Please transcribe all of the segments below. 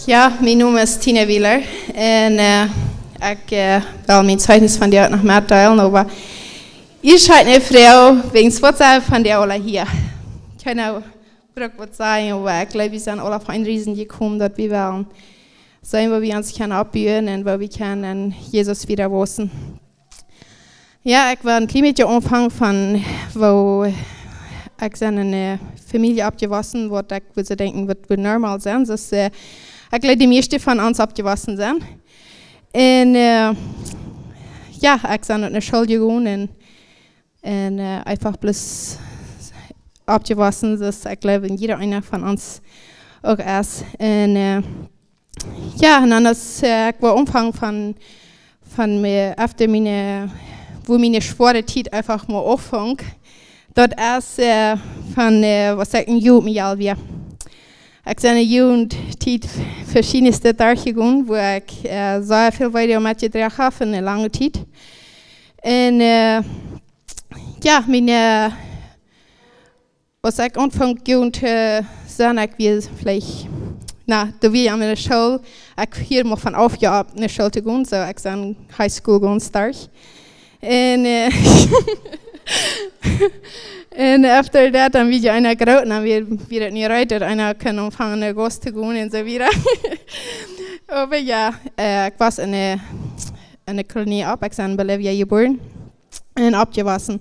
Ja, mijn naam is Tina Wieler en ik wil mijn Zeichniss van jou nog meer delen, maar ich scheint eine Frau wegen Sportsaal von der Ola hier. Ich kann auch was sagen, aber ich glaube, wir sind alle auf ein Riesen gekommen, dass wir wollen sein, wo wir uns können abüben und wo wir können Jesus wieder wissen. Ja, ich war ein klein bisschen Anfang von, wo ich eine Familie abgewaschen wurde, ich würde denken, was wird normal sein, dass ich glaube, die meisten von uns abgewaschen sind. Und ja, ich bin in der Schule gegangen und einfach bloß abgewaschen, dass ich glaube, jeder einer von uns auch ist. Und ja, und dann ist ich war Umfang von mir, after wo meine schwere Zeit einfach mal aufhang, dort ist von, was ich ein Jugendjahr war. Ich bin in der Jugendzeit verschiedenste Dach gegangen, wo ich sehr viel weiter mitgebracht habe für eine lange Zeit. Und ja, was ich anfangen Jugend sagen, ich will vielleicht, da wir in der Schule, ich hier mal von aufgehört in der Schule zu gehen, so ich bin in High School gegangen, stark. Und und after that, dann wieder einer geroten, dann wieder nicht reiter, einer kann anfangen, in August zu gehen und so wieder. Aber ja, ich war in einer Kolonie ab, ich bin in Bolivia geboren und abgewaschen.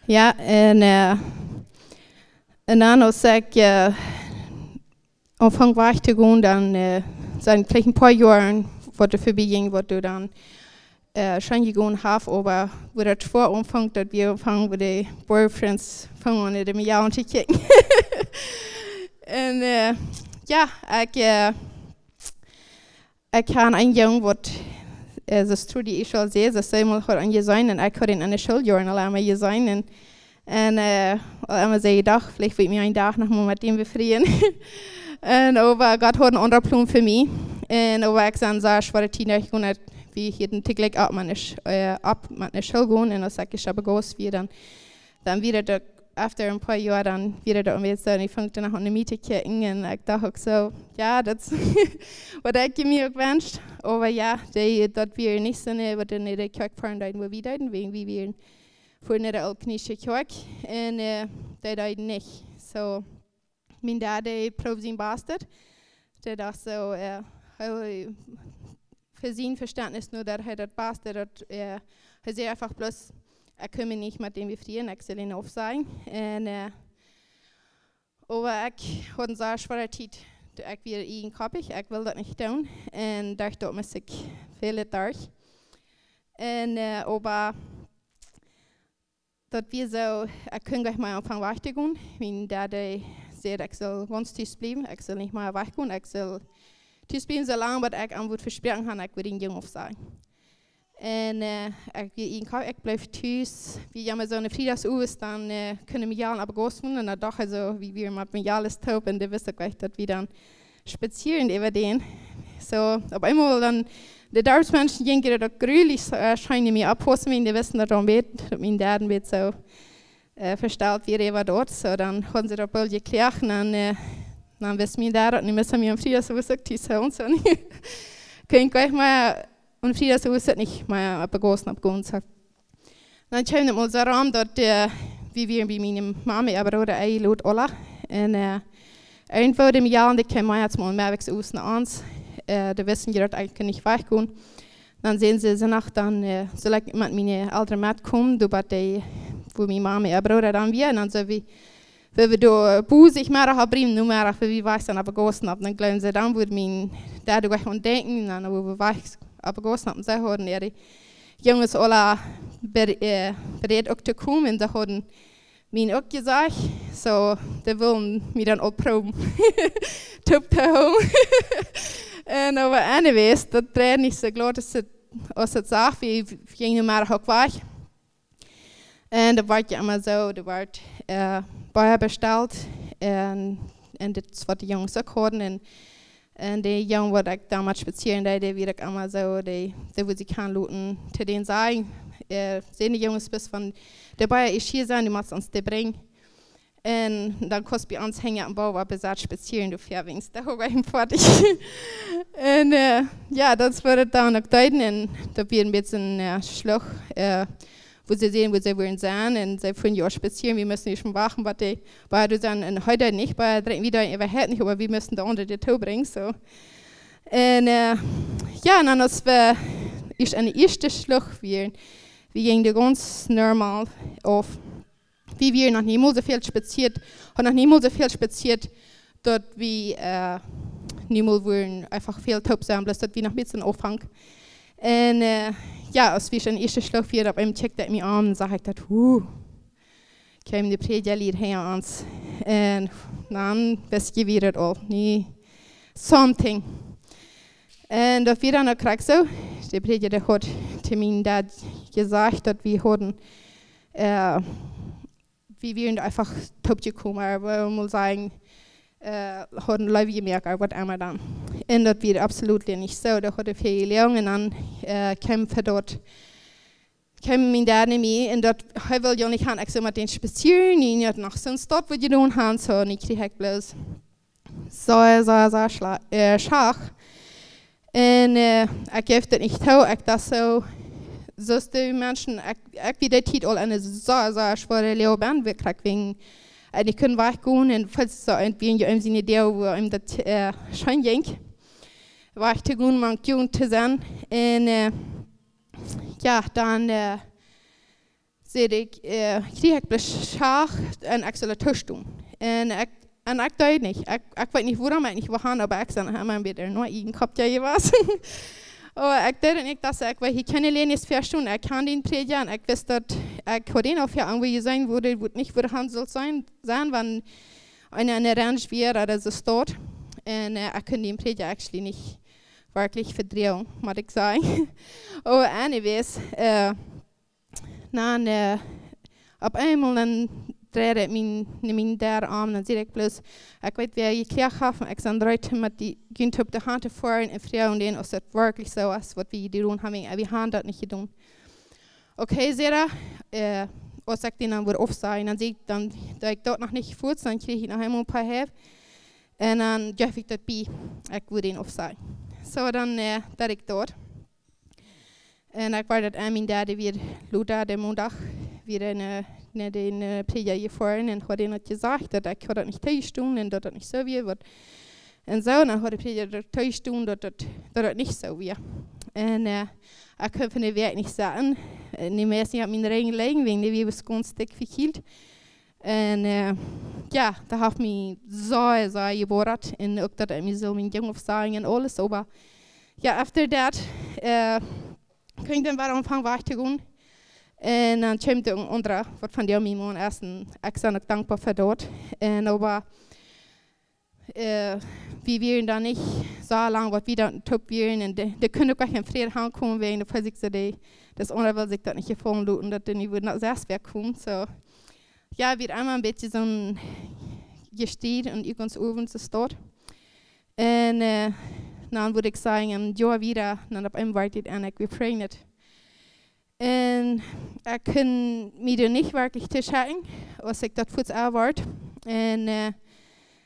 Ja, und dann, als ich anfangen war zu gehen, dann sind vielleicht ein paar Jahre, wo du vorbeiging, wo du dann schon gegangen habe, aber wo das vor Anfang, dass wir anfangen, wo die Boyfriends fangen, in dem Jahr zu kicken. Und ja, ich kann einen Jungen, das tue ich schon sehr, das soll mal heute angesehen, und ich kann in einer Schuljahren alleine gesehen, und einmal sehe ich Dach, vielleicht will ich mir einen Tag noch mal mit dem befreien. Und aber Gott hat einen anderen Plan für mich, und aber ich sage, sehr schwere Teenager, wie hier den Tag ab mit der Schule gehen, und dann sage ich aber groß, wie dann wieder da, after ein paar Jahren dann wieder da jetzt und ich fange dann nach einer Miete kicken, und ich dachte auch so, ja, das was ich mir gewünscht, aber ja, dort wir nicht so eine, was in der Kirche fahren, wo wir da, wegen wie wir vor der Alpnische Kirche, und da nicht. So, mein Dad, der probt sein Bastard, der dachte so, für sein Verständnis nur, dass das Bastard, er sieht einfach bloß, ich kann mich nicht mit dem befreien, ich soll ihn aufsagen. Aber ich hatte eine sehr schwere Zeit, ich will ihn kappig, ich will das nicht tun, und da muss ich viele durch. Und aber dat wir so, ich kann gleich mal anfangen weitergehen, wenn der sagt, ich soll ganz tief bleiben, ich soll nicht mal weggehen, ich soll tief bleiben, so lange, was ich am Wort versprechen kann, ich will ihn jung aufsagen. Und ich bleibe tief, wie wir so eine Friedensuhr dann können wir ja aber groß werden, und dann doch also, wie wir mit mir alles taub, und ihr wisst gleich, dass wir dann spazieren über den. So, aber einmal dann, die Dorfsmenschen gehen das grülich scheinen mir abholen, wenn die wissen, dass mein Dad wird so verstellt, wie er war dort, so dann haben sie das bald geklärt, und dann wissen wir da, und dann müssen wir am Freitag so gesagt, und so. Können gleich mal am Freitag so nicht mal begossen abgehen. Dann schauen wir mal so ran, dort, wie wir bei meiner Mama, aber oder ein Lot alle. Und irgendwo im Jahr, die kommen jetzt mal mehr weg aus nach uns. Da wissen die dort eigentlich nicht weggehen. Dann sehen sie nach, dann soll ich mit meinen Eltern mitkommen, wo meine Mama und Bruder dann wir, und dann so wie wir da Buß ich mehr haben, nur mehr, für wie weiß dann aber gegessen haben, dann glauben sie dann, wo mein Dad gleich und denken, dann wo wir weiß aber gegessen haben, sie haben ihre Jungs alle bereit auch zu kommen, und sie haben mir auch gesagt, so, die wollen mir dann auch proben, top to home. Und aber anyways, das dreht nicht so klar, dass es sagt, wie ich nicht mehr auch war. Und da war ja immer so, da war Bayer bestellt, und das war die Jungs auch hatten, und die Jungs, die ich damals spazieren, die wieder immer so, die wo sie kann looten, zu denen sagen, sehen die Jungs bis von der Bayer ist hier sein, die muss uns die bringen. En dan kost bij ons hängen am Bau, bezat spazieren du Fährwings. Da habe ich ihn fertig. En ja, das wird dann auch deuten. En da wird ein bisschen Schluch, wo sie sehen, wo sie wollen sein. Und sie führen ja auch spazieren. Wir müssen nicht schon wachen, was die beide sagen. Und heute nicht, weil wieder überhaupt nicht, aber wir müssen da unter die Tau bringen. So. En ja, und dann ist eine erste Schluch. Wir gingen ganz normal auf. Wie wir noch niemals so viel spaziert, haben noch niemals so viel spaziert, dort wie niemals wollen einfach viel Top sein, bloß dort wie noch ein bisschen Aufhang. Und ja, als wir schon erste Schluck wieder auf einem checkt er mich an und sagt, käme die Prediger her uns. Und dann wisst ihr wieder all, nee, something. Und da wir dann noch krieg so, der Prediger hat zu mir Dad gesagt, dass wir hatten, wie wir einfach top gekommen, aber mal sagen, haben Leute gemerkt, was einmal dann. Und das wird absolut nicht so. Da hatte viele Lehrungen an, kämpfen dort, kämpfen mein Dad nicht mehr. Und das will ja nicht haben, ich mit den spazieren, ich habe noch sonst dort, was ich tun habe, so, und ich kriege bloß so Schach. Und ich gebe das nicht zu, ich das so, so die Menschen, ich wie der Titel eine so schwere Lehrbein wirklich wegen, die können weggehen und falls so irgendwie in seine Idee, wo ihm das schein ging, war ich zu gehen, man jung zu sein. Und ja, dann sehe ich, kriege ich bloß Schach und ich soll eine Tüstung. Und ich deut nicht, ich weiß nicht, woran ich war, aber ich sage, ich habe wieder nur einen Kopf, ja, was. Aber ich dachte nicht, dass ich kann lernen, ist 4 Stunden, ich kann den predigen, ich wusste, dass ich heute noch für irgendwie sein würde, wo nicht würde Hand soll sein, wenn eine Range wäre oder so dort. Und ich kann den Prediger actually nicht wirklich verdrehen, muss ich sagen. Aber anyways, dann, auf einmal dann dreht mein der Arm, dann sehe ich bloß, ich weiß, wer ich Kirche habe, ich sage Leute, mit die gehen auf die Hand fahren und fragen denen, ob das wirklich so ist, was wir tun haben, wir haben das nicht getan. Okay, Sarah, was sagt denen dann, wird oft sein, dann sehe ich, dann, da ich dort noch nicht fuhr, dann kriege ich noch einmal ein paar Hilfe und dann darf ich das bei, ich würde ihn oft sein. So, dann, da ich dort. Und ich war das mein Dad, wir Luther, der Montag, wieder in den Prediger gefahren und hat ihnen gesagt, dass ich das nicht tun und dass das nicht so wird. Und so, und dann hat der Prediger das tun, dass das nicht so wird. Und ich kann von der Werk nicht sagen, die meisten haben meine Regen legen, wegen der wir es ganz dick verkehlt. Und ja, da hat mich so gebohrt und auch, dass ich so mein Junge sagen und alles, aber ja, after that, kann ich dann wieder anfangen, weiterzugehen. Und dann kommt der andere, was von der mir am ersten, ich bin auch dankbar für dort. Aber wir wollen da nicht so lange, was wir da top wollen. Und die können auch gleich in Frieden ankommen, wegen der Physik, das andere will sich das nicht gefallen lassen, dass die nicht nach Selbstwerk kommen. So, ja, wird einmal ein bisschen so ein Gesteht und ich ganz oben zu dort. Und dann würde ich sagen, ein Jahr wieder, dann auf einmal wartet ich geprägt. Und ich kann mir nicht wirklich zuschalten, was ich das kurz erwarte. Und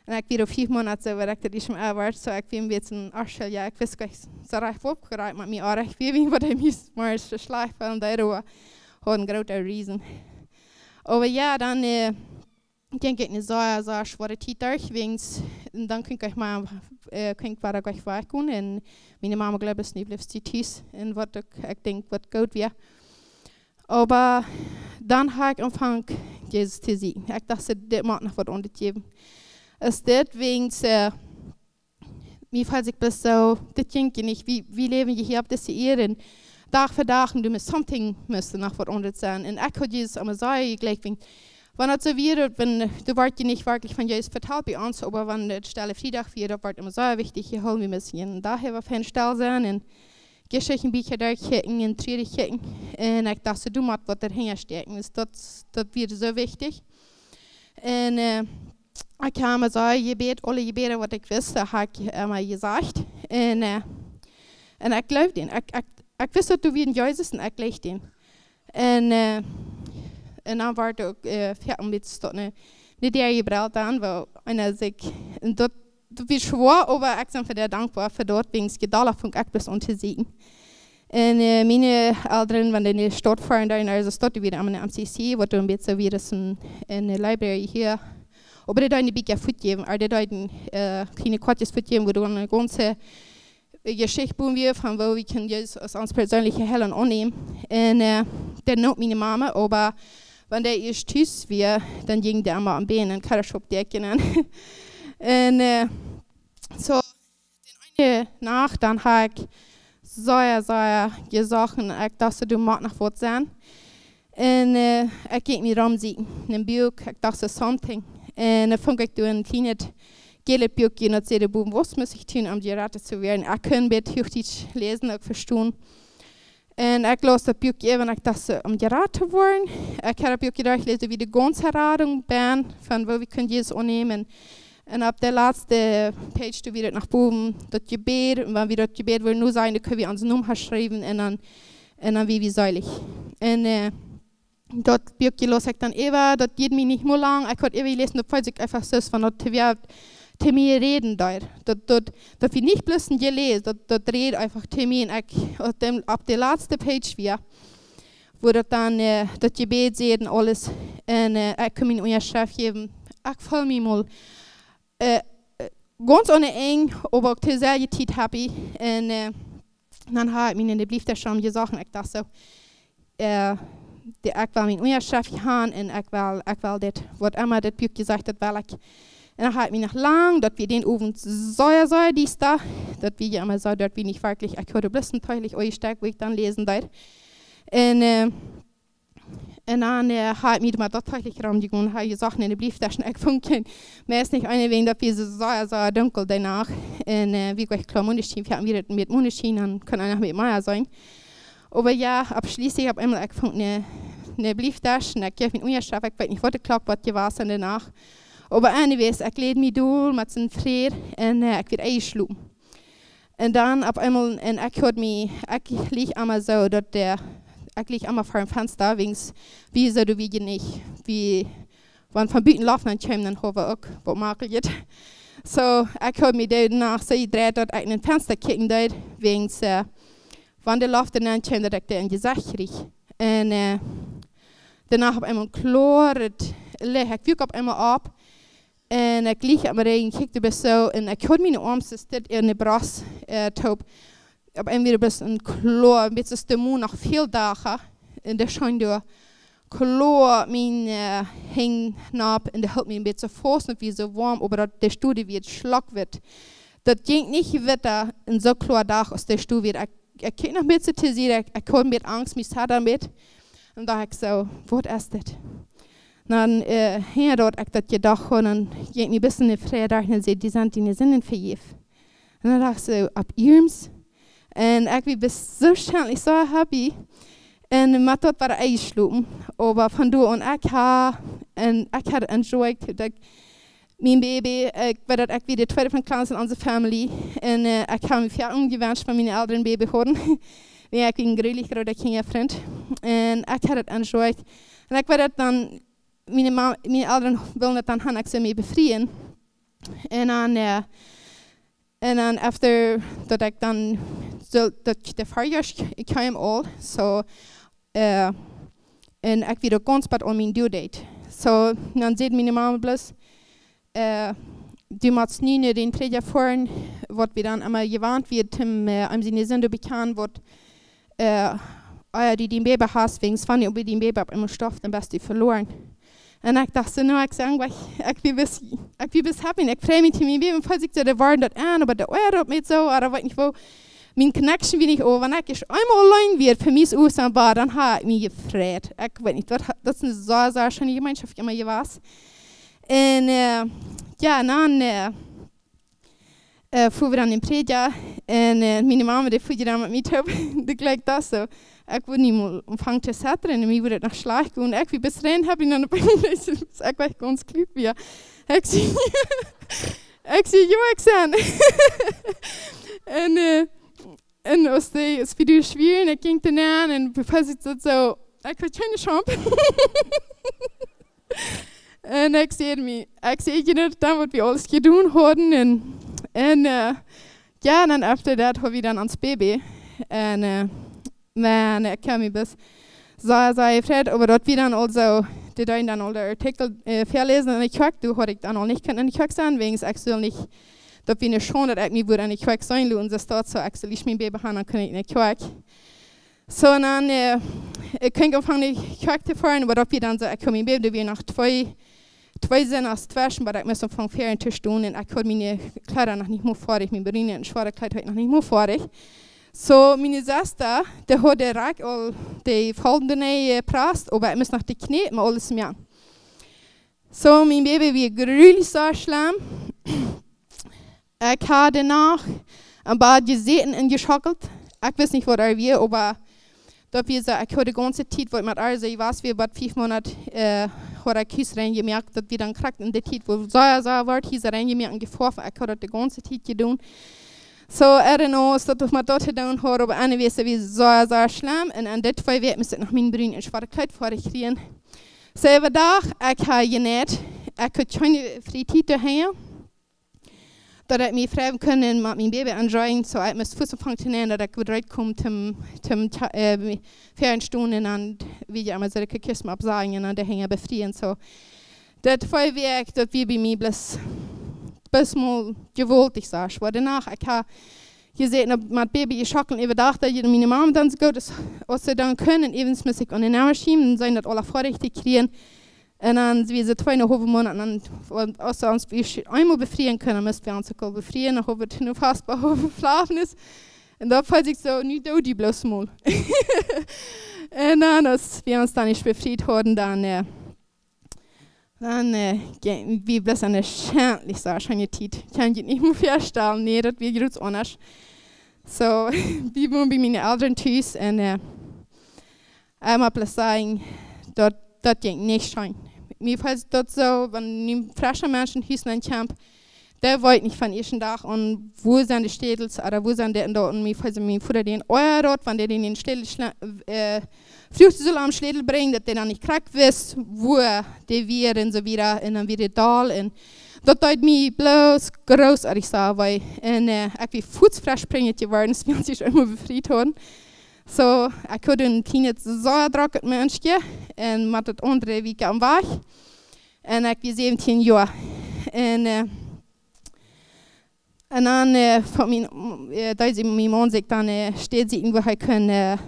ich wieder 5 Monate so, weil ich das schon erwarte. So, ich bin jetzt ein Arschel, ja, ich weiß gar nicht, so recht aufgereiht mit mir, aber ich bin, was ich muss, mal schleifen und da hat einen großen Riesen. Aber ja, dann denke ich, eine so schwere Zeit durch, dann kann ich mal weiter gleich weggehen. Und meine Mama glaubt, es nicht bleibt die Tisch, und was ich denke, was gut wäre. Aber dann habe ich angefangen, Jesus zu sehen. Ich dachte, das macht noch was untergeben. Es deswegen, mir fällt sich das so, das denke ich nicht, wie leben wir hier auf dieser Erde. Tag für Tag, und du musst something müsste noch was unter sein. Und ich habe Jesus einmal sagen, gleich, wenn das so wird, wenn du warst nicht wirklich von Jesus vertraut bei uns, aber wenn die Stelle Freitag wird, das wird immer so wichtig, wir müssen daher auf jeden Stelle sein. Und Geschichtsbücher durchchecken und Triere checken. Und ich dachte, du musst was dahinter stecken. Das wird so wichtig. Und ich habe so alle Gebete, was ich wusste, habe ich einmal gesagt. Und ich glaube den. Ich wusste, dass du wie ein Jesus und ich glaube den. Und dann war es fertig mit die der gebraucht dann, weil einer sich, dort wie schwor, aber ich bin für der dankbar für dort, wegen es gedauert von etwas untersehen. Und meine Eltern, wenn die in die Stadt fahren, da in der Stadt wieder am MCC, wo dann wird so wieder eine Library hier. Aber die da eine Big Foot geben, also die da kleine Quartjes Foot geben, wo du eine ganze Geschichte bauen wir, von wo wir können das als uns persönliche Hellen annehmen. Und der nimmt meine Mama, aber wenn der erst tschüss wir, dann ging der immer am Bein und kann schon decken. Und so, den eine Nacht, dann habe ich sehr gesagt, ich dachte, du magst noch was sein. Und ich ging mir rumsehen, in einem Buch, ich dachte, something. Und dann fing ich durch ein kleines gelbes Buch gehen und sagte, was muss ich tun, um geraten zu werden? Ich kann mit Hochdeutsch lesen und verstehen. Und ich las das Buch eben, ich dachte, um geraten zu werden. Ich habe das Buch gedacht, ich lese wie die ganze Erradung bin, von wo wir können Jesus annehmen. Und ab der letzten Page du wieder nach oben, das Gebet, und wenn wir das Gebet wollen nur sein, dann können wir uns Nummer schreiben und dann wie seilig. Und das Buch gelesen ich dann immer, das geht mir nicht mehr lang, ich konnte immer lesen, das weiß ich einfach so, von das zu mir reden da. Das wir nicht bloß gelesen, das redet einfach zu mir, und ab der letzten Page wieder, wo das dann das Gebet sieht und alles, und ich kann mir eine Schrift geben, ich fühle mich mal, ganz ohne eng, aber auch zur selben Zeit happy. Und dann habe ich mir in der Brieftasche gesagt, ich dachte so, ich will meine Unterschrift haben und ich will das, was immer das Buch gesagt hat, will ich. Und dann habe ich mir noch lang, dass wir den oben so dies da, dass wir ja immer so, dass wir nicht wirklich, ich höre bloß ein Teil, euch stark, wo ich dann lesen darf. Und dann habe ich mir das tatsächlich rumgegangen und habe gesagt in der Brieftasche, ich funke mir ist nicht eine wegen, dass wir so dunkel danach. Und wie gesagt, klar, Mondschein, wir haben wieder mit Mondschein, dann kann einer mit Meier sein. Aber ja, abschließend habe ich einmal eine Brieftasche und ich gebe mir Unterschrift, ich weiß nicht, was was war danach. Aber anyways, ich lade mich durch mit einem Frieden und ich werde eingeschlagen. Und dann auf einmal, und ich liege einmal so, dass ich liege immer vor dem Fenster, wie so, wie nicht. Wie, wenn von Büten laufen, dann kommen, dann hoffe ich auch, was mache ich jetzt. So, ich habe mich danach so gedreht, dass ich in den Fenster kicken darf, wegen wenn der läuft, dann kommt direkt in die Gesicht riecht. Und danach habe ich einmal klar, ich wirke auf einmal ab, und ich liege am Regen, kickte bis so, und ich habe meine Arme, das in der Brust, taub. Aber ein wieder ein klar, ein bisschen Stimmung nach viel Dachen, und der scheint durch klar mein hängen ab, und der hält mich ein bisschen fast nicht wie so warm, aber der Stuhl wird schlag wird. Das ging nicht weiter in so klar Dach aus der Stuhl wird. Ich krieg noch ein bisschen zu sehen, ich komme mit Angst, mich hat damit, und da ich so, was ist das? Dann hier dort ich das gedacht und dann ging mir ein bisschen in Freude und sie die sind in Sinnen vergeben. Und dann dachte ich so, ab ihr's. Und ich war so schön, so happy. Und mit dort war eingeschlagen. Aber von da und ich hatte enjoyed, dass mein Baby, ich war wieder der zweite von Clans in unserer Familie. Und ich habe mich viel umgewünscht von meinen älteren Baby hören. Ich habe einen gründlich gerade Kinderfreund. Und ich hatte enjoyed. Und ich war dann, meine Eltern wollen dann han ich mich befreien. Und dann after dat ik dan so dat de Fahrjahr kam all so en ik weer ganz bad on mijn due date. So dan zegt mijn mama bloß du machst nie in den Träger fahren, wat wir dann einmal gewarnt wird, am Sinne Sünde bekannt wird, die den Baby hast, wegen wenn ihr über den Baby ab immer Stoff, dann bist du verloren. Und ich dachte, no, ich sage, ich bin bis happy, ich freue mich zu mir, wie falls ich so der Waren dort an, aber der Euro mit so, oder weiß nicht wo, mein Connection bin ich auch, wenn ich einmal allein wird, für mich aus am Bar, dann habe ich mich gefreut. Ich weiß nicht, das ist eine sehr schöne Gemeinschaft, immer gewesen. Und ja, dann fuhren wir dann in Prediger, und meine Mama, die fuhr dann mit mir, die gleich das so. Ich wurde nicht mal anfangen zu setzen, und ich wurde nach Schlag gehen, und ich wie bis rein habe ich dann ich war ganz glücklich. Ich sehe, ich sehe, und aus der Video schwierig, ich ging dann an, und bevor ich so, ich hatte keine Chance. En ik zei je dan wat we alles gedaan hadden. En ja, dan after dat hebben we dan ons baby. En men ik kan me best sehr fred, aber dat we dan also, die dan al de artikel verlezen en ik kwak, toen had ik dan al niet kunnen kwak zijn, wegen ik zal niet, dat we niet schon dat ik niet wil aan de kwak zijn, en ze staat zo, ik zal niet mijn baby gaan, dan kan ik niet kwak. So dan, ik kan aanvangen de kwak te fahren, maar dat we dan zo, ik kom mijn baby, dat we nog twee zijn als twaschen, maar ik moest van 24 doen en ik had mijn kleider nog niet meer fertig, mijn berine en zware kleid had ik nog niet meer fertig. So, meine Schwester, die hat der Rack all die Falden prast, aber ich muss nach die Knie mit alles mehr. So, mein Baby wie grülich so schlimm. Ich habe danach ein paar gesehen und geschockelt. Ich weiß nicht, was war, aber da wir so, ich habe die ganze Zeit, wo ich mit alles, ich weiß, wie bei 5 Monaten hat ich Kies reingemerkt, dass wir dann kriegt in der Zeit, wo so war, Kies reingemerkt und geworfen. Ich habe das die ganze Zeit getan. So, know, dat ik mijn dochter gedaan had, op een wijze wie zo schlimm. En aan dit 2 weken moest ik nog mijn bruin en zwarte kleid voor krijgen. Selbe dag, ik heb genäht. Ik had geen vrije tijd hebben. Dat ik me vrij kunnen met mijn baby enjoyen. So, ik moest voeten van te nemen, dat ik weer uitkom zum Fernstunden en wie je allemaal zulke kisten opzagen en de hingen bevrienden. So, dat 2 weken, dat we bij mij best mal gewollt, ich sag. Aber danach, ich habe gesehen, dass mein Baby schocken, ich dachte, dass meine Mama dann so gut ist, was sie dann können, eben muss ich an den Namen schieben, und sein, dass alle vorrichtig kriegen. Und dann, wie sie 2,5 Monate, außer uns einmal befrieren können, müssen wir uns auch befrieren, dann haben wir nur fast bei schlafen ist. Und da fällt sich so, nicht do die bloß mal. Und dann, als wir uns dann nicht befreit haben, dann wie bloß eine schändlich so schöne Zeit. Ich kann mich nicht mehr vorstellen, nee, das wird ganz anders. So, wir wohnen bei meinen Eltern Haus und ich muss sagen, das ging nicht schön. Mir fällt das so, wenn ein frischer Menschen Haus kommt, der wollte nicht von ersten Tag an, wo sind die Städte oder wo sind die dort, und mir fällt mein Vater den euer dort, wenn der den Städte Frues soll am Schädel bringen, dass der dann nicht krank wisst, wo der wir und so wieder, und dann wieder Tal. Und das tut mir bloß großartig sagen, weil ich wie fußfrisch bringen geworden ist, wenn sich immer befreit haben. So, ich hatte ein kleines so drückt Menschchen, und mit das andere wie am Weg. Und ich wie 17 Jahre. Und dann, von meinem Mann sagt dann, steht sie irgendwo, ich kann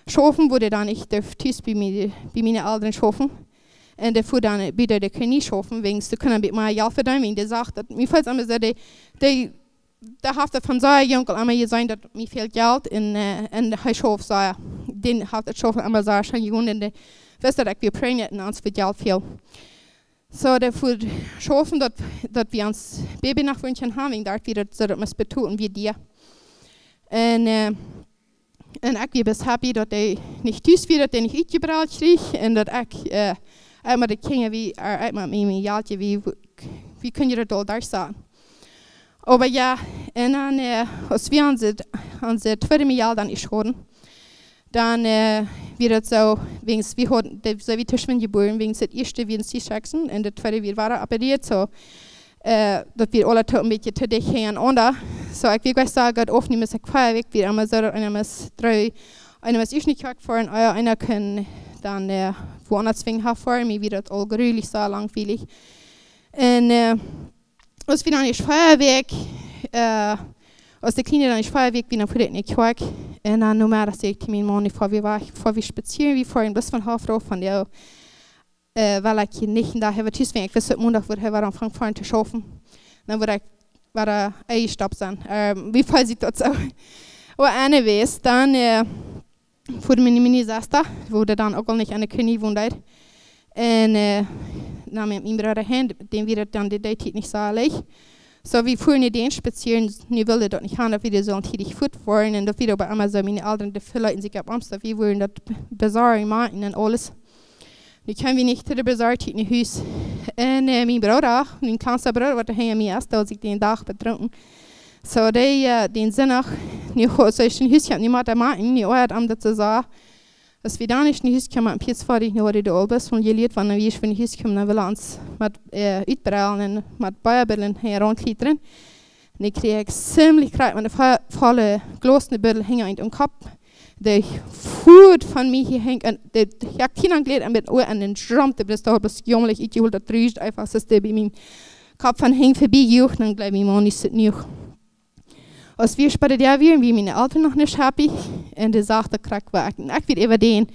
schaffen, wo der dann nicht darf, bei meinen Eltern schaffen. Und der fuhr dann wieder, der kann nicht schaffen, wegen du können mit mir helfen, wegen der sagt, dass mir fällt immer so, der hat von so einem Jungen einmal gesagt, dass mir viel Geld in der Schauf sei. Den hat das Schaffen immer so schon gewonnen, und der weiß, dass wir prägen und uns für Geld viel. So, der fuhr schaffen, dass wir uns Baby nach Wünschen haben, wegen der wieder so, dass wir es betonen wie dir. Und ich bin happy, dass er nicht thuis wird, dass er nicht uitgebracht krieg. En dat ik met de kinderen, met mijn jaaltje, wie kun je dat al daar staan? Maar ja, en dan, als we onze tweede jaar dan is geworden, dan wird het zo, we hadden, so wie Tischmann geboren, wegen het eerste wie een C-section, en de tweede weer waren operiert, so. Dat wir alle ein bisschen zu dicht hängen under. So, ich will sagen, dass oft nicht mehr quer weg wird, aber so, einer muss ich nicht fahren, einer kann dann woanders fahren, mir wird das all grülich so langweilig. Und als wir dann nicht Feuerwerk, als der Kleine dann nicht Feuerwerk, wie dann für den nicht Quark, und dann nur mehr, dass ich meinen Mann bevor wir spazieren, wie vorhin, bis von Hafrau von der weil ich nicht da habe, ich wusste, Montag wird er anfangen fahren zu schaffen. Dann war er stopp sein. Wie falls ich das so. Aber anyways, dann fuhr meine Schwester, wo der dann auch nicht eine Knie wohnt. Und nahm mein Bruder hin, den wir dann die Date nicht so leicht. So, wir fuhren in den spazieren, wir wollten dort nicht haben, dass wir so tätig fahren. Und da wieder bei Amazon meine Eltern, die viele Leute sich ab Amsterdam, wir wollen das Bazar machen und alles. Nu kan vi nicht til det bezart in huis. En mijn broer, mijn kleinste broer, wat hij mij eerst als ik den Dach betrunken. So den zondag, nu zo is een huis, niet meer te maken, nu ooit om dat te zeggen. Als wir da nicht in die Hüse kamen, am Pietsvater, dann wurde der Olbers von Jeliet, wenn wir in die Hüse kamen, dann will er uns mit Uitbreiden und mit Beuerbillen herumklettern. Und ich kriege ziemlich krank, meine volle glossende Bündel hängen in den Kopf. Der Fuß von mir hier hängt, und der jagt hinangelegt und mit Ohr an den Schramm, der bist da bloß jummelig, ich hol das riecht einfach, dass der bei meinem Kopf von hängt vorbeigejucht, dann gleich mein Mann nicht nicht. Als wir später da waren, wie meine Eltern noch nicht happy, und der sagte, ich will über den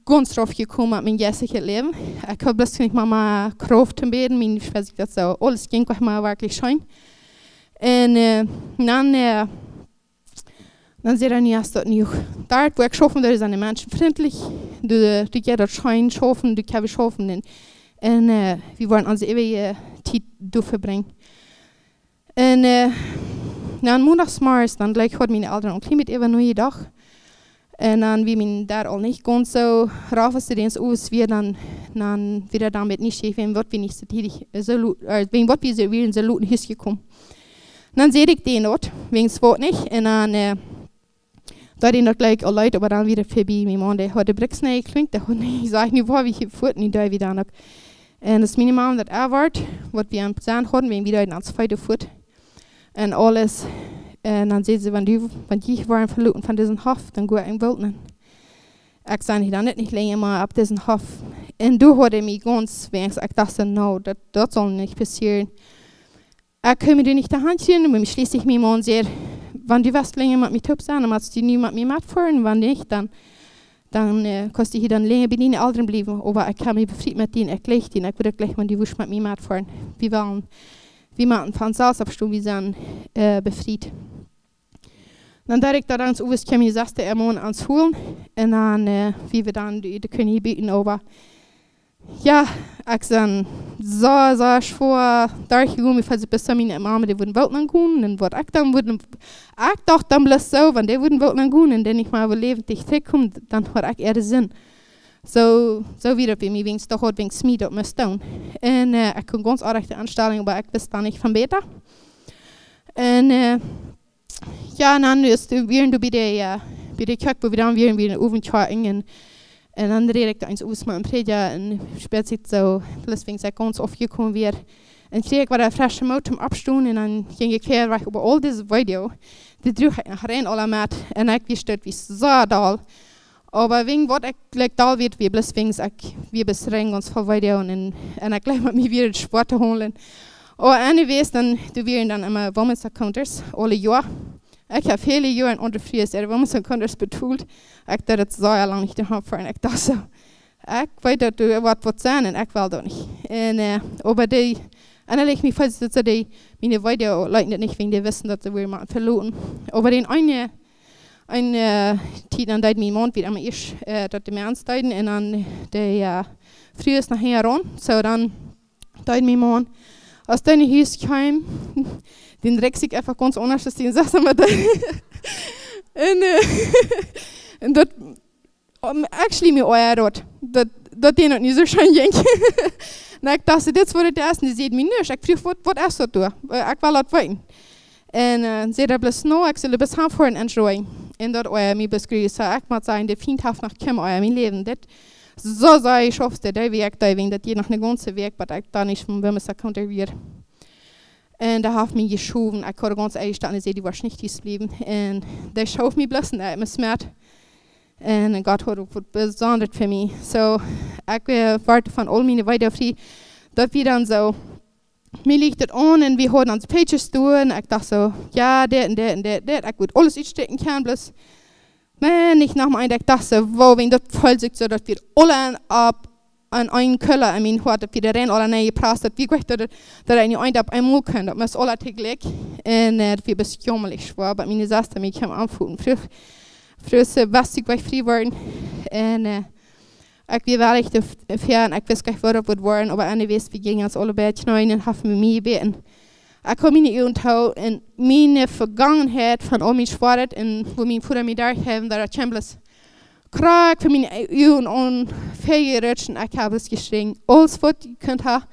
ganz drauf gekommen mit meinem jetzigen Leben. Ich habe bloß nicht mal Kraft zu beten, ich weiß nicht, dass so alles ging, was mal wirklich schön. Und dann sehe ich erst dort nicht. Dort, wo ich schaffen, da sind die Menschen freundlich, du gehst dort schön schaffen, du kannst schaffen. Und wir wollen unsere ewige Zeit durchbringen. Und dann montagsmorgens, dann gleich hat meine Eltern ein mit über neue Dach. Und dann, wie mein Dad auch nicht ganz so rauf ist, den aus, wir dann wieder damit nicht schief, wird wir nicht so tätig, wegen was wir in so lauten Hüs gekommen. Dann sehe ich den dort, wegen das Wort nicht, und dann da den dort gleich alle Leute, aber dann wieder vorbei. Mein Mann, der hat die Bricks nicht geklingt, der hat nicht gesagt, wie war, wie ich fuhr, nicht da wieder noch. Und das meine Mama, das war, was wir am Zahn hatten, wenn wir wieder ans Feuer fuhren. Und alles, und dann sehen sie, wenn die waren verloren von diesem Hof, dann gehe ich in Wildnen. Ich sage dann nicht länger mal ab diesem Hof. Und du hatte mich ganz, wenn ich dachte, no, das soll nicht passieren. Ich kann mir nicht die Hand schieben, und schließlich mein Mann sehr, wenn du was länger mit mir top sein, dann musst du nie mit mir mitfahren, wenn nicht, dann kannst du hier dann länger bei den Eltern bleiben. Aber ich kann mich befrieden mit denen, ich gleich denen, ich würde gleich mit mir mitfahren. Wir machen von Salzabstuhl, wir sind befreit. Dann direkt da ans Uwes kam ich das erste Mal ans Holen, und dann, wie wir dann die König bieten, aber ja, ich sage, so schwer, da ich gekommen, falls ich bis zu meiner Mama, die würden Weltland gehen, und was ich dann würde, ich dachte dann bloß so, wenn die würden Weltland gehen, und dann ich mal lebendig zurückkomme, dann hat ich eher Sinn. So wieder bei mir, wenn es doch hat, wenn es mir dort muss tun. Und ich kann ganz artige Anstellungen, aber ich wusste dann nicht von Beta. Und ja, dann ist wir bei der Kirche, wo wir dann in den Ofen schauen. Und dann direkt eins aus meinem Prediger, und später so, deswegen ist ganz oft gekommen wird. Und krieg ich war der frische Mut zum Abstehen, und dann ging ich quer über all dieses Video. Die drüge ich nach rein alle mit, und ich wusste, wie so doll. Aber wegen was ich gleich da wird, wir bis rein ganz voll Video, und ich gleich mit mir wieder Sport holen. Aber anyways, dann wir dann immer Women's Encounters alle Jahr. Ich habe viele Jahre unter Frues Women's Encounters betont. Ich dachte, das so lange nicht haben. Ich dachte so, ich weiß, dass du was sein, und ich will das nicht. Und aber die, eigentlich mich fast dass die meine Video leiten nicht, wegen die wissen, dass sie wir mal verloren. Aber den eine Zeit an mein Mann wieder einmal ich, dass die Männer deuten, und dann der Frues nachher ran, so dann deuten mein Mann. Als deine Hüs kam, den dreckst ich einfach ganz anders, als den sagst du mal. Und das, actually, mir euer Rot, das den nicht so schön ging. Und ich dachte, das wurde der erste, die sieht mich nicht. Ich frage, was ist das da? Ich will das weinen. Und sie hat bloß noch, ich soll bis heimfahren enjoyen. Und das euer mir begrüßt. Ich muss sagen, der Findhaft nach Kim euer mein Leben. Das so sei ich schaffst der Weg da, wegen das je noch eine ganze Weg, aber ich da nicht vom Women's Encounter wird. Und da hat mich geschoben, ich konnte ganz ehrlich stehen, die war nicht geblieben. Und der schuf mich bloß, und ich mich smert. Und Gott hat auch besonders für mich. So, ich warte von all meine weiter frei, dass wir dann so, mir liegt das an, und wir haben uns Pages tun. Ich dachte so, ja, der, ich würde alles einstecken können, bloß. Man, ich nach mir ein, ich dachte, wow, wenn das voll sich so, dass wir alle ab an einen Keller, ich meine, dass wir rein alle neue Preis, dass wir gleich, dass eine ein ab einmal können, das muss alle täglich, und wir bis jämmerlich schwer, aber meine Saste, mich kam anfühlen, früher was ich gleich frei worden, und ich war echt fern, ich weiß gar nicht, was das war, aber anyways, wir gingen uns alle bei Knäuen und haben mit mir gebeten. Ich komme in in meine Vergangenheit von all meinen Schwarz, und wo mein Vater mir da haben, da Chambliss Krieg für meine Augen und Fähigkeiten, ich habe es geschrien, alles was ich könnt haben,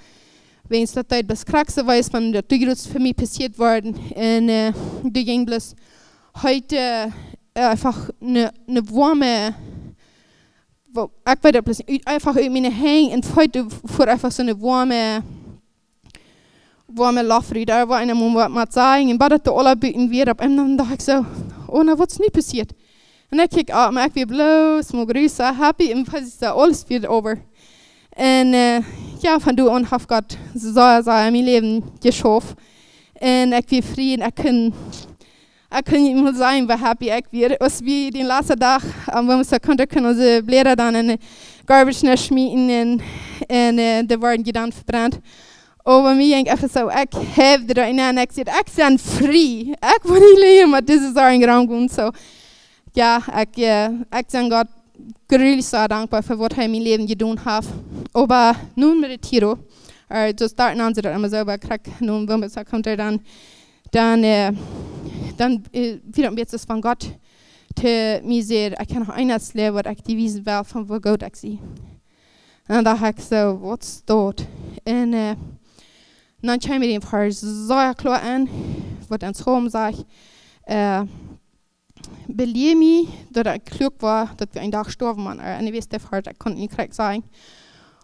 wenn es das bis Krieg so weiß, wenn das durchaus für mich passiert worden, und die ging bloß heute einfach eine warme ik weet dat einfach uit mijn heen en voor einfach so eine warme Lafri. Daar war einer Moment mit sagen, en dat de alle buiten weer op. En dan dacht ik zo, oh, nou wat is nu passiert? En ik kijk op, maar ik weer blauw, små grusa, happy, en precies alles weer over. En ja, van toen aan heb ik God zo mijn leven geschoven. En ik weer vrij en ik kan niet meer zijn wie happy ik weer. Het was wie die laatste dag, we kunnen onze bladeren dan in de garbage net smeten en de worden gedaan verbrand. Over mij denk ik even zo, ik heb er een en ik zeg, ik ben vrij. Ik wil niet leven, maar dit is daar een ground doen. So, ja, ik ben God really zo dankbaar voor wat hij in mijn leven gedaan heeft. Maar nu met het Tiro, dus starten aan ze dat allemaal zo, maar krijg nu, wenn zo komt dan wieder jetzt von Gott te mir sehr, ich kann noch eines lernen, was ich die Wiesen will, von wo Gott ich sie. Und da habe ich so, was dort? Und dann kam mir einfach so klar an, was ans Home sagt, believe mich, dass ich klug war, dass wir ein Tag gestorben waren. Und ich weiß, der Vater, ich konnte nicht korrekt sagen.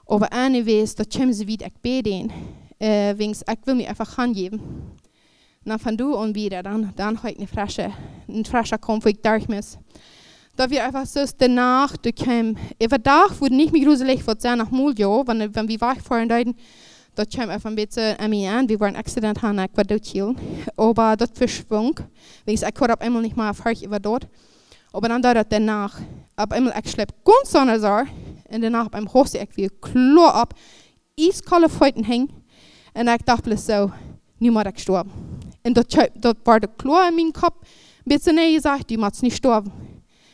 Aber ich weiß, dass ich wieder beten, wegen ich will mir einfach angeben. Dan van du en wieder, dan ga ik een frische Konflikt durchmis. Dat wir einfach so danach, du kam, über Dach wurde nicht mehr gruselig, was sein nach Muljo, wenn wir wegfahren deuten, das kam einfach ein bisschen an mich an, wir waren Accident haben, ich war dort hier, aber das verschwung, weil ich konnte auf einmal nicht mehr erfahren über dort, aber dann dauert danach, auf einmal ich schlepp ganz anders an, und danach beim Hoste ich wieder klar ab, eiskalte Feuten hängen, und ich dachte so, nu moet ik sterven. En dat was de klar in mijn kop. Een beetje nee gezegd, die moet niet sterven.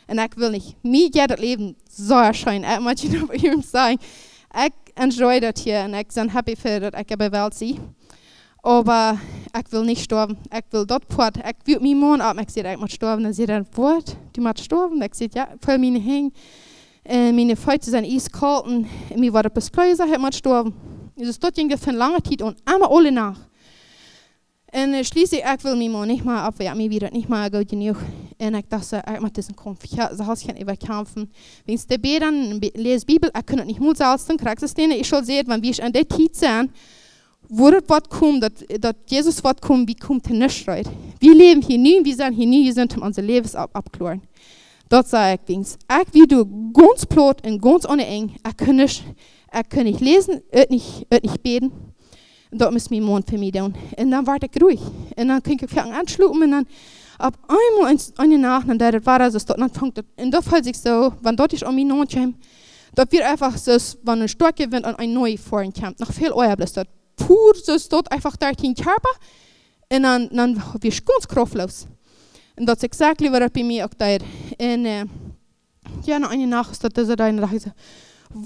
En ik wil niet. Mij gaat het leven zo erschijnen. Ik moet je nog even zeggen. Ik enjoy dat hier en ik ben happy voor dat ik bij wel zie. Maar ik wil niet sterven. Ik wil dat poort. Ik wil mijn man op. Ik zeg, ik moet sterven. Dan zegt hij, wat? Die moet sterven? Ik zeg, ja, voor mijn heen. En mijn voeten zijn ijskoud. En mij wordt het beschreven, ik moet sterven. Dus dat ging voor een lange tijd en allemaal alle nach. En schließlich, ich will mich mal nicht mal abwehren, mir wieder nicht mal gut genug. Und ich dachte, ich mache diesen Kampf, ja, so hast du keinen überkämpfen. Wenn es der B dann lese Bibel, ich kann nicht mal sagen, kriegst es denen, ich soll sehen, wenn wir an der Zeit sind, wo das Wort kommt, dass Jesus Wort kommt, wie kommt er nicht rein. Wir leben hier nie, wir sind hier nie, wir sind unser Leben abklären. Dort sage ich, ich will du ganz plot und ganz ohne eng, ich kann nicht lesen, nicht beten. Dat moest mijn man voor mij doen. En dan werd ik ruhig. En dan kon ik vangen aansluiten. En dan op eenmaal een nacht, en dat was dus dat aanvangt. En dat voelt zich zo, want dat is om mijn nacht kwam. Dat weer einfach zo, wanneer een sterke wind aan een nieuwe vorm komt. Nog veel ooit is dat. Puur zo dat einfach daar tegen körper. En dan weer ganz kraftlos. En dat is exactly wat bij mij ook deed. En ja, na een nacht is dat zo daar. En dan dacht ik zo,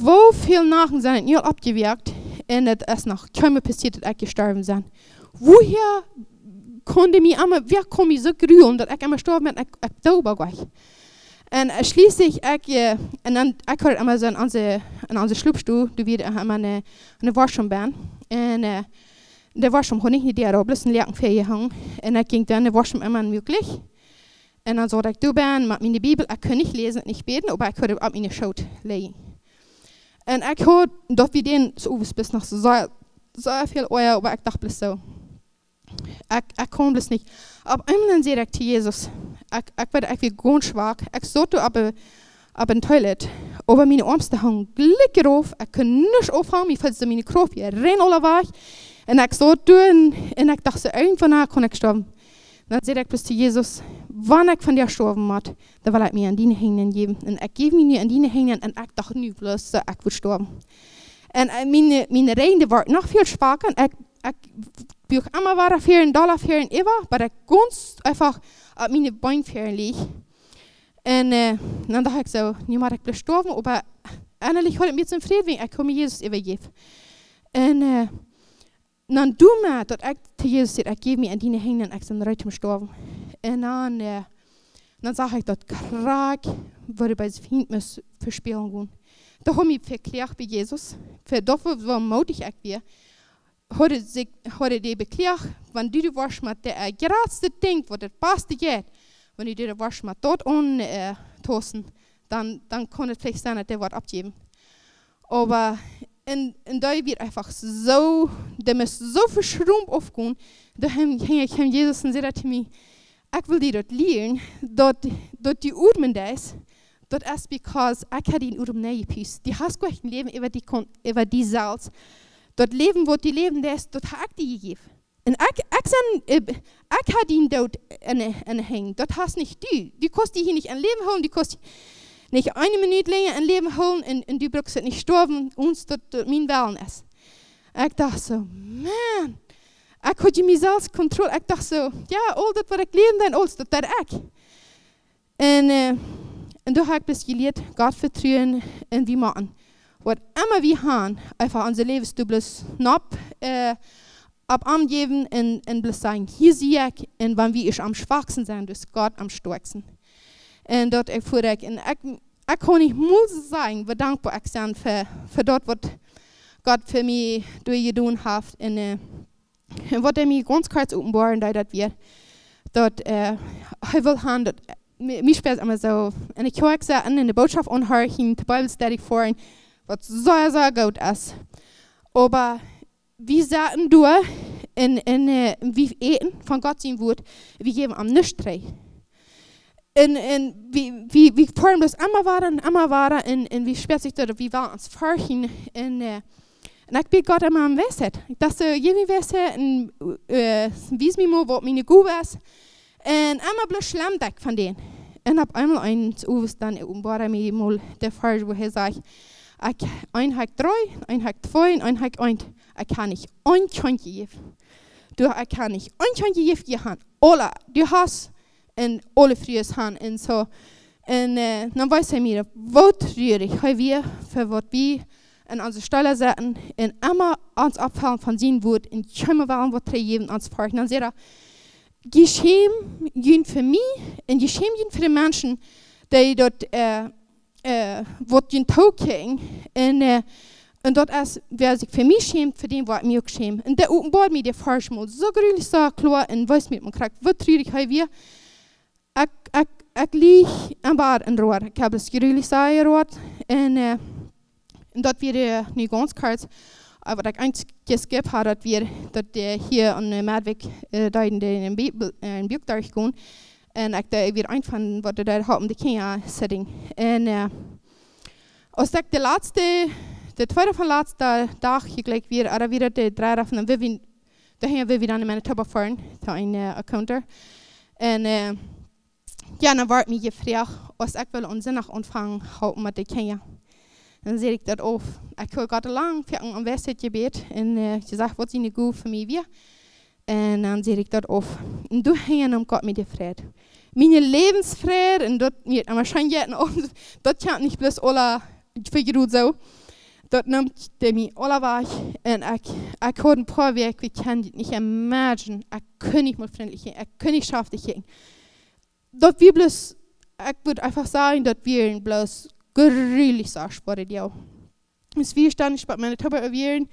hoeveel nachten zijn het nu al opgewerkt? En het is nog kaum passiert, dat ik gestorven ben. Woher konnte mich immer, wer kon mich so grühen, dass ich immer gestorben bin, ich dober gleich. Und schließlich, und dann, ich hatte immer so in unsere Schlupfstuhl, du wirst immer eine Waschung bin. Und der Waschung konnte ich nicht der bloß ein Lecken für gehangen. Und ich ging dann in der Waschung immer möglich. Und dann sagte ich, du bin mit meiner Bibel, ich kann nicht lesen und nicht beten, aber ich konnte auf meine Schoot legen. En ik hoorde dat we den zo bis nog zo veel oor, aber ik dacht bloß so. Ik kon bloß nicht. Op eenmaal zei ik tegen Jezus, ik werd weer ganz schwach. Ik zat op een toilet, over mijn armste hang gelijk erop. Ik kon niet ophangen, ik voelde mijn kroop weer rein alle weg. En ik zat doen, en ik dacht zo, irgendwann kon ik sterven. Dan zei ik bloß tegen Jezus, wanneer ik van dir sterven moet, dan wil ik mij aan die handen geven. En ik geef me nu aan die handen en ik dacht nu bloß, ik wil sterven. En mijn reden werd nog veel zwakker. Ik buch immer war für $1 für ein Ewer, aber ich ganz einfach auf meine Beine fahren lieg. Und dann dachte ich so, nu mag ich gestorben, aber eigentlich heute mir zum Frieden, ich komme Jesus übergeben. Und dann du mir, dass ich zu Jesus sage, ich gebe mir an deine Hände und ich bin recht gestorben. Und dann sage ich, dass Krag würde bei sich hinten verspielen gehen. Da habe ich verklärt bei Jesus, für dafür, wie mutig ich war. Heute die beklaag, wenn du die Wasch mit der geradste Ding, was das Beste geht, wenn du die Wasch mit dort tossen, dann kann es vielleicht sein, dass der Wort abgeben. Aber in da wird einfach so, der muss so viel Schrumpf aufgehen, da hängt Jesus und sagt zu mir, ich will dir dort lernen, dort die Urmen da ist, dort ist, because ich habe die Urmen nicht gepüst. Die hast ein Leben über die Salz. Dort leben, wo die leben da ist, dort habe ich die gegeben. Und ich habe ihn dort hängen. Dort hast nicht du. Du kannst die hier nicht ein Leben holen, du kannst nicht eine Minute länger ein Leben holen und du brauchst nicht sterben, uns dort mein Wellness. Ich dachte so, man, ich hatte mich selbst kontrolliert. Ich dachte so, ja, all das, was ich leben dann, alles, das ich. Und da habe ich bis gelehrt, Gott vertrauen und wie machen. Was immer wir haben, einfach unser Lebensdubbles abgeben und bloß sagen, hier sehe ich, und wenn wir am schwachsten sind, ist Gott am stärksten. Und dort erfuhr ich, und ich kann nicht muss sagen, wie dankbar ich bin für das, was Gott für mich durchgetan hat. Und was mir ganz kurz offenbaren, dass wir dort, ich will haben, dort, mich spielt immer so, in der Kirche sagen, in der Botschaft anhören, die Bibelstudy vorhin, was sehr, sehr gut ist. Aber wir sagen durch, wie eten von Gott sein wird, wir geben am nichts drei. Und wie fahren das immer weiter, und wie spät sich dort, wie wir uns verhin, und ich bin Gott immer am Wissen. Ich dachte, jeder Wissen, wies mir mal, was meine Gube ist, und immer bloß Schlammdeck von denen. Und hab einmal eins dann war mir mal der Fall, wo er sagt, ein hat 3, ein hat 2, ein hat 1. Ich kann nicht ein Chance geben. Ich kann nicht ein Chance geben, alle, du hast und alle Frues haben und so. Und dann weiß er mir, was rühre ich wir, für was wir in unsere Stelle setzen und immer uns abfallen von seinem Wort und schämen wollen, was er geben uns Partner. Dann sagt er, geschehen gehen für mich und geschehen gehen für die Menschen, die dort was den Tag kriegen. Und dort ist, wer sich für mich schämt, für den, was mir auch schämt. Und der offenbart mir der falsch mal so gründlich so klar und weiß mit mir kriegt, was traurig wir. Ich liege am Bad in Rot. Ich habe es gründlich so gerot. Und dort wird nicht ganz kurz, aber ich eins geskippt habe, dass wir hier an der Madweg da in den Buch durchgehen. Und ich da wieder einfahren, was da haben die Kinder setting. Und als ich der tweede van laatste dag, ik gelijk weer de draaier van Vivian, daar gingen we weer aan mijn tubbe fahren, daar een counter. En ja, dan werd me gevraagd, als ik wil onzinnig ontvangen houden met de kinderen. Dan zei ik dat op. Ik heb gerade lang voor een wedstrijd gebed en gezegd, wat is niet goed voor mij weer. En dan zei ik dat op. En toen gingen we God met de vrede. Mijn levensvrede, en dat niet, maar waarschijnlijk, dat kan niet plus alle figuren zo. Dat nimmt der mich alle weg und ich habe ein paar Werke, ich kann nicht imagine, ich kann nicht mal freundlich gehen, ich kann nicht schafft gehen. Dort wir bloß, ich würde einfach sagen, dass wir bloß grillig so sparen, ja. Es wir standen, ich bei meiner Tube erwähnen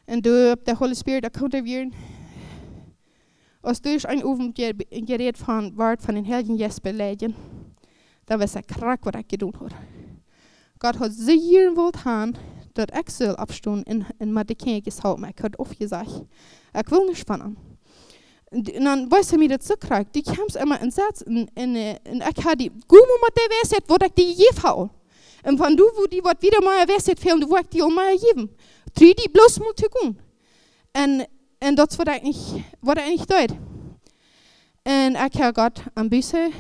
und du, der Holy Spirit, der kommt erwähnen. Als durch ein Ofen gerät von Wort von den Helden Jesper leiden, da war es ein Krack, was ich getan habe. Gott hat sehr wohl getan, dat ik zal opstaan en met de kindjes houden. Ik had opgezegd, ik wil niet spannen. En dan was hij me dat zo krijgt. Die kwam immer in zet en ik had die goede met de wijsheid wat ik die geef hou. En van du, wo die wat wieder mal wijsheid veel, dan wil ik die al maar geven. Drie die bloß moet te doen. En dat is wat ik niet deed. En ik heb God aan bussen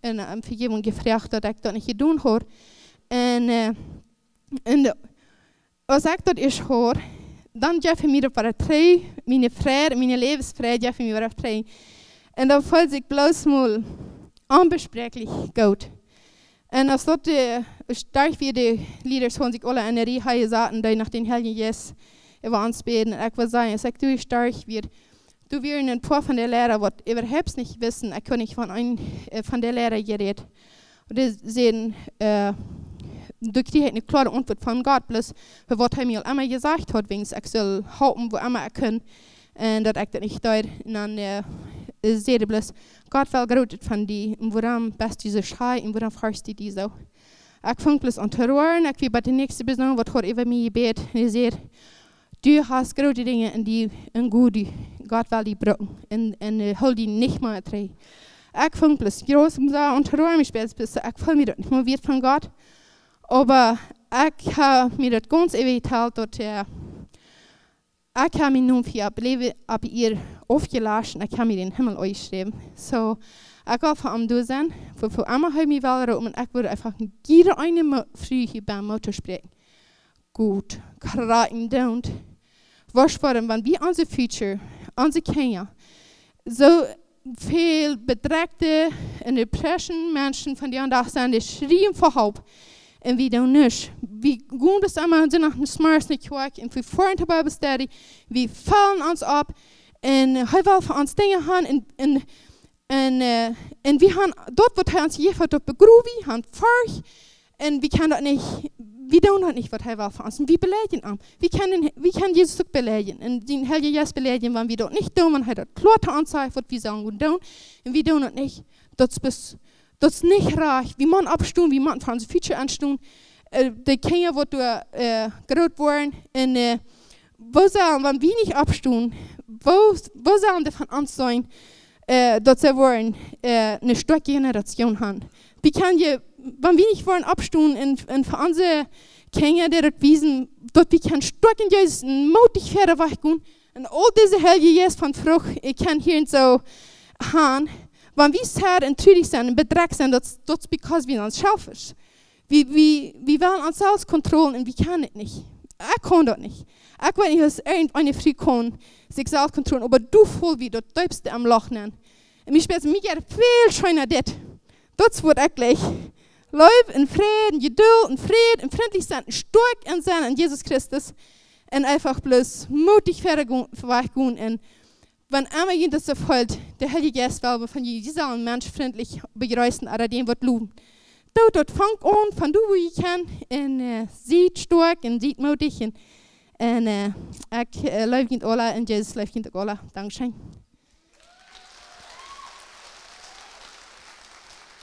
en aan vergeving gevraagd dat ik dat niet gedaan had. En als ik dat is hoor, dan geef ik me op de tree, mijn levensvrede, geef ik me op de tree. En dan voelt ik bloos mal onbespreeklich goed. En als dat sterk weer de leiders van zich alle in de rij zaten, die nach den Heiligen Jes über uns beten. Ik wil zeggen, als ik du sterk weer, du weer een paar van de leraar wat überhaupt niet wissen, ik kan niet van de leraar geredet. Und die sehen, du kriegst eine klare Antwort von Gott, bloß für was er mir immer gesagt hat, wenn ich soll halten, wo immer ich kann, und dass ich das nicht deut. Und dann sehe ich bloß, Gott will gerutet von dir, und warum bist du so scheu, und warum fragst du die so? Ik vang plus aan te roeren. Ik weet bij de nächste persoon wat God over mij gebed. En hij zegt, du hast grote dingen en die en goede. God wil die broken. En hol die niet meer terug. Ik vang plus groß aan te roeren. Ik voel me dat niet meer weet van God. Aber ik heb me dat ganz even geteld dat ik heb me nu via beleven op hier afgelassen. Ik heb me in Himmel uitgeschreven. So, ik wil voor hem doen zijn. Voor allemaal heb ik me wel erover. En ik wil einfach jede eine früh hier beim Motor spreken. Gut, kraken down. Was worden, wenn wir unser Future, unsere Kinder, so viel bedreckte und depression Menschen von die anderen sind, die schrien vor Haupt. Und wir tun nicht. Wir gehen das einmal nach dem Smars nicht weg und wir fahren dabei bis dahin. Wir fallen uns ab und er will für uns Dinge haben und wir haben dort, wo uns jemand dort begrüßt, haben Furcht und wir können das nicht, wir tun das nicht, was er will für uns. Und wir beleidigen ihn. Wir können Jesus auch beleidigen. Und den Heiligen Geist beleidigen, wenn wir das nicht tun, wenn er das klar zu uns sagt, was wir sagen und tun. Und wir tun das nicht. Das ist nicht reich. Wir müssen abstehen, wir müssen für unser Future anstehen. Die Kinder, die groß wurden, und wo sollen, wenn wir nicht abstehen, wo sollen die von uns sein, dass sie wollen, eine starke Generation haben? Wir können ja, wenn wir nicht wollen abstehen und für unsere Kinder, die dort wissen, dass wir können stark in Jesus mutig Pferde weggehen, und all diese Heilige Geist von Frucht, ich kann hier so haben, wenn wir sad und traurig sind und bedreckt sind, das ist because wir uns selfish. Wir wollen uns selbst kontrollieren und wir können es nicht. Ich kann das nicht. Ich weiß nicht, dass irgendeine Frau kann sich selbst kontrollieren, aber du voll wie, du bleibst am Lachen. Und mir spielt mich viel schöner das. Das wird ich gleich. Leib in Frieden, Geduld und Frieden und freundlich sein, stark in sein in Jesus Christus und einfach bloß mutig weggehen und wenn einmal jemand das erfüllt, der Heilige Geist will von dieser Mensch freundlich begrüßen, oder den wird loben. Dort fängt an, von du, wo ich kann, und sieht stark und sieht mutig und ich lebe in Allah und Jesus lebt in Allah. Dankeschön.